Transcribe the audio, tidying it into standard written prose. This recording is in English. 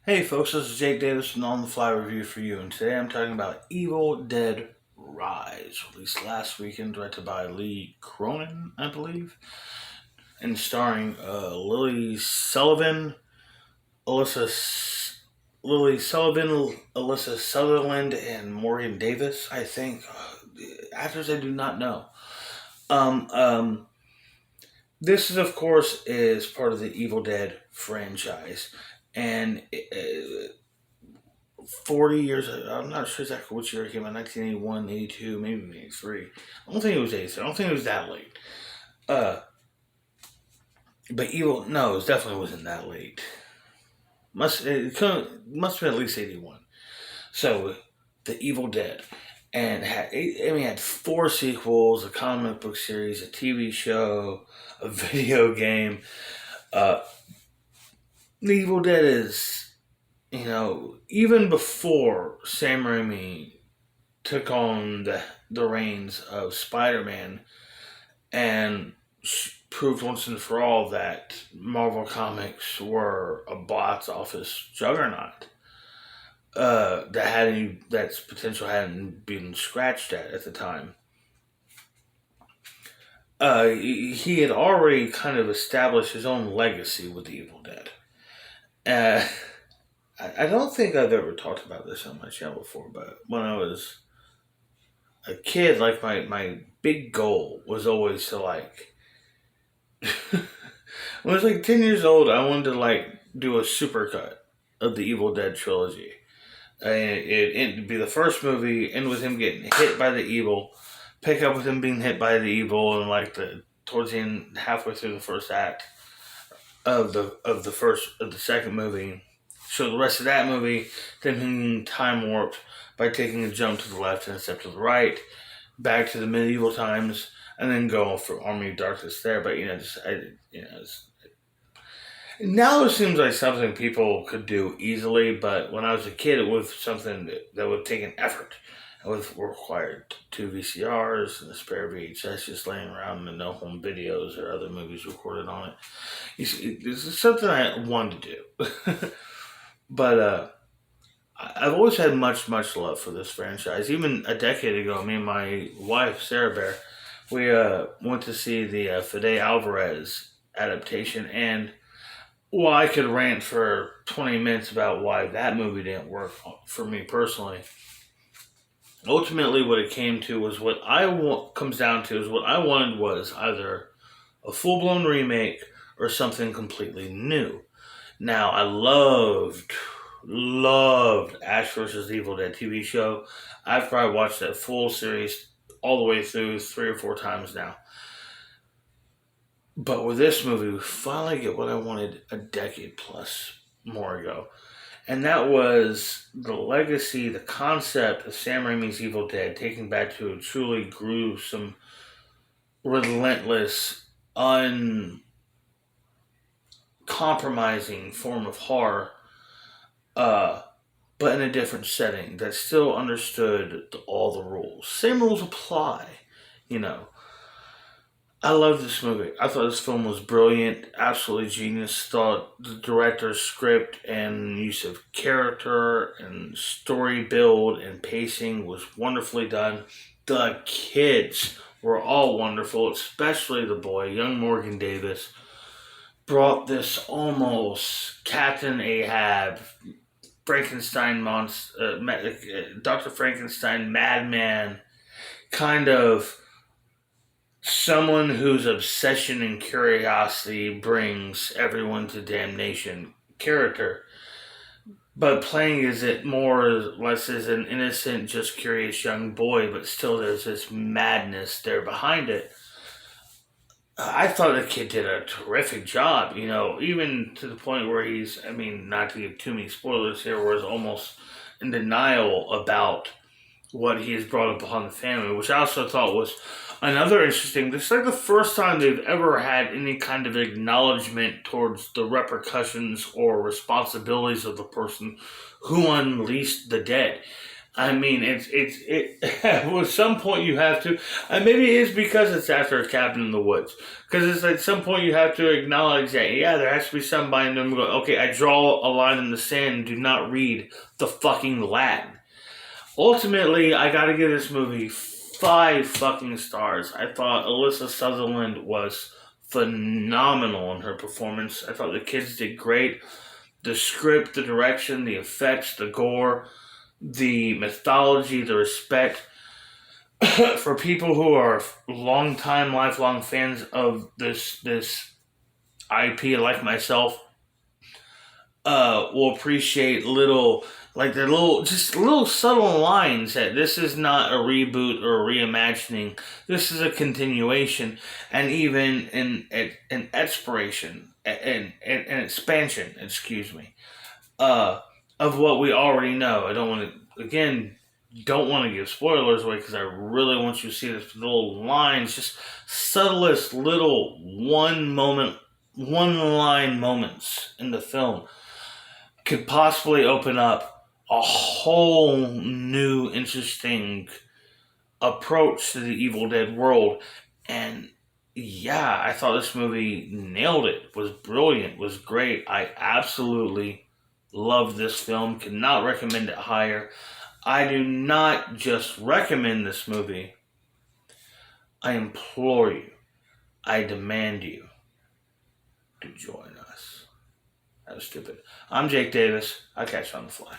Hey folks, this is Jake Davis from On the Fly Review for you, and today I'm talking about Evil Dead Rise, released last weekend, directed by Lee Cronin, I believe, and starring Alyssa, Lily Sullivan, Alyssa Sutherland, and Morgan Davis. I think actors I do not know. Um, um, this is, of course, is part of the Evil Dead franchise, and 40 years, I'm not sure exactly which year it came out, 1981, 82, maybe 83. I don't think it was 83. I don't think it was that late. Uh, but Evil, no, it definitely wasn't that late. Must have been at least 81. So, The Evil Dead. And had four sequels, a comic book series, a TV show, a video game. Uh, the Evil Dead is, even before Sam Raimi took on the reins of Spider-Man and proved once and for all that Marvel Comics were a box office juggernaut that's potential hadn't been scratched at the time. He had already kind of established his own legacy with the Evil Dead. Uh, I don't think I've ever talked about this on my channel before, but when I was a kid, like my big goal was always to when I was like 10 years old, I wanted to do a supercut of the Evil Dead trilogy. And it'd be the first movie, end with him getting hit by the evil, pick up with him being hit by the evil, and towards the end, halfway through the first act of the second movie. So the rest of that movie, then being time warped by taking a jump to the left and a step to the right, back to the medieval times, and then go for Army of Darkness there. But now it seems like something people could do easily. But when I was a kid, it was something that would take an effort. It would require two VCRs and a spare VHS just laying around and no home videos or other movies recorded on it. You see, this is something I wanted to do. But I've always had much, much love for this franchise. Even a decade ago, me and my wife, Sarah Bear, we went to see the Fede Alvarez adaptation. And while I could rant for 20 minutes about why that movie didn't work for me personally, ultimately what it came to was comes down to is what I wanted was either a full-blown remake or something completely new. Now, I loved Ash vs. Evil Dead TV show. I've probably watched that full series all the way through 3 or 4 times now. But with this movie, we finally get what I wanted a decade plus more ago. And that was the legacy, the concept of Sam Raimi's Evil Dead, taking back to a truly gruesome, relentless, uncompromising form of horror, uh, but in a different setting that still understood all the rules. Same rules apply, you know. I love this movie. I thought this film was brilliant, absolutely genius. Thought the director's script and use of character and story build and pacing was wonderfully done. The kids were all wonderful, especially the boy, young Morgan Davis, brought this almost Captain Ahab, Frankenstein monster, Dr. Frankenstein, madman, kind of someone whose obsession and curiosity brings everyone to damnation character, but playing as it more or less as an innocent, just curious young boy, but still there's this madness there behind it. I thought the kid did a terrific job, even to the point where not to give too many spoilers here, where he's almost in denial about what he has brought upon the family, which I also thought was another interesting. This is like the first time they've ever had any kind of acknowledgement towards the repercussions or responsibilities of the person who unleashed the dead. I mean, at some point you have to, and maybe it is because it's after a cabin in the woods. Because it's at some point you have to acknowledge that, yeah, there has to be somebody in them going, okay, I draw a line in the sand and do not read the fucking Latin. Ultimately, I gotta give this movie 5 fucking stars. I thought Alyssa Sutherland was phenomenal in her performance. I thought the kids did great. The script, the direction, the effects, the gore, the mythology, the respect for people who are long time, lifelong fans of this IP, like myself, will appreciate little like the little just little subtle lines that this is not a reboot or a reimagining. This is a continuation, and even an expiration and expansion. Excuse me. Uh, of what we already know. I don't want to again. Don't want to give spoilers away because I really want you to see this little lines, just subtlest little one line moments in the film could possibly open up a whole new interesting approach to the Evil Dead world. And yeah, I thought this movie nailed it. Was brilliant. Was great. I absolutely loved this film. Could not recommend it higher. I do not just recommend this movie. I implore you. I demand you to join us. That was stupid. I'm Jake Davis. I'll catch you on the fly.